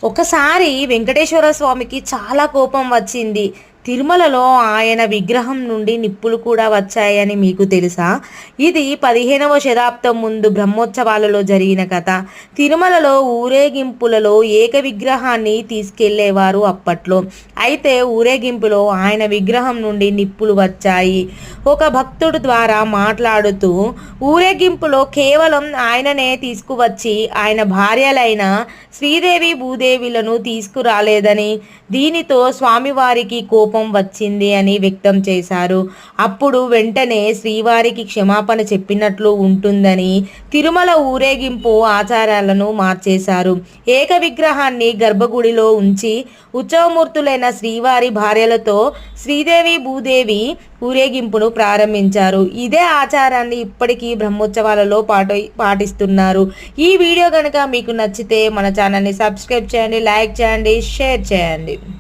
ఒకసారి వెంకటేశ్వర స్వామికి చాలా కోపం వచ్చింది. తిరుమలలో ఆయన విగ్రహం నుండి నిప్పులు కూడా వచ్చాయని మీకు తెలుసా? ఇది 15వ శతాబ్దం ముందు బ్రహ్మోత్సవాలలో జరిగిన కథ. తిరుమలలో ఊరేగింపులలో ఏక విగ్రహాన్ని తీసుకెళ్లేవారు అప్పట్లో. అయితే ఊరేగింపులో ఆయన విగ్రహం నుండి నిప్పులు వచ్చాయి. ఒక భక్తుడు ద్వారా మాట్లాడుతూ ఊరేగింపులో కేవలం ఆయననే తీసుకువచ్చి ఆయన భార్యలైన శ్రీదేవి భూదేవిలను తీసుకురాలేదని, దీనితో స్వామివారికి కోపం వచ్చింది అని వ్యక్తం చేశారు. అప్పుడు వెంటనే శ్రీవారికి క్షమాపణ చెప్పినట్లు ఉంటుందని తిరుమల ఊరేగింపు ఆచారాలను మార్చేశారు. ఏక విగ్రహాన్ని గర్భగుడిలో ఉంచి ఉత్సవమూర్తులైన శ్రీవారి భార్యలతో శ్రీదేవి భూదేవి ఊరేగింపును ప్రారంభించారు. ఇదే ఆచారాన్ని ఇప్పటికీ బ్రహ్మోత్సవాలలో పాటిస్తున్నారు. ఈ వీడియో కనుక మీకు నచ్చితే మన ఛానల్ని సబ్స్క్రైబ్ చేయండి, లైక్ చేయండి, షేర్ చేయండి.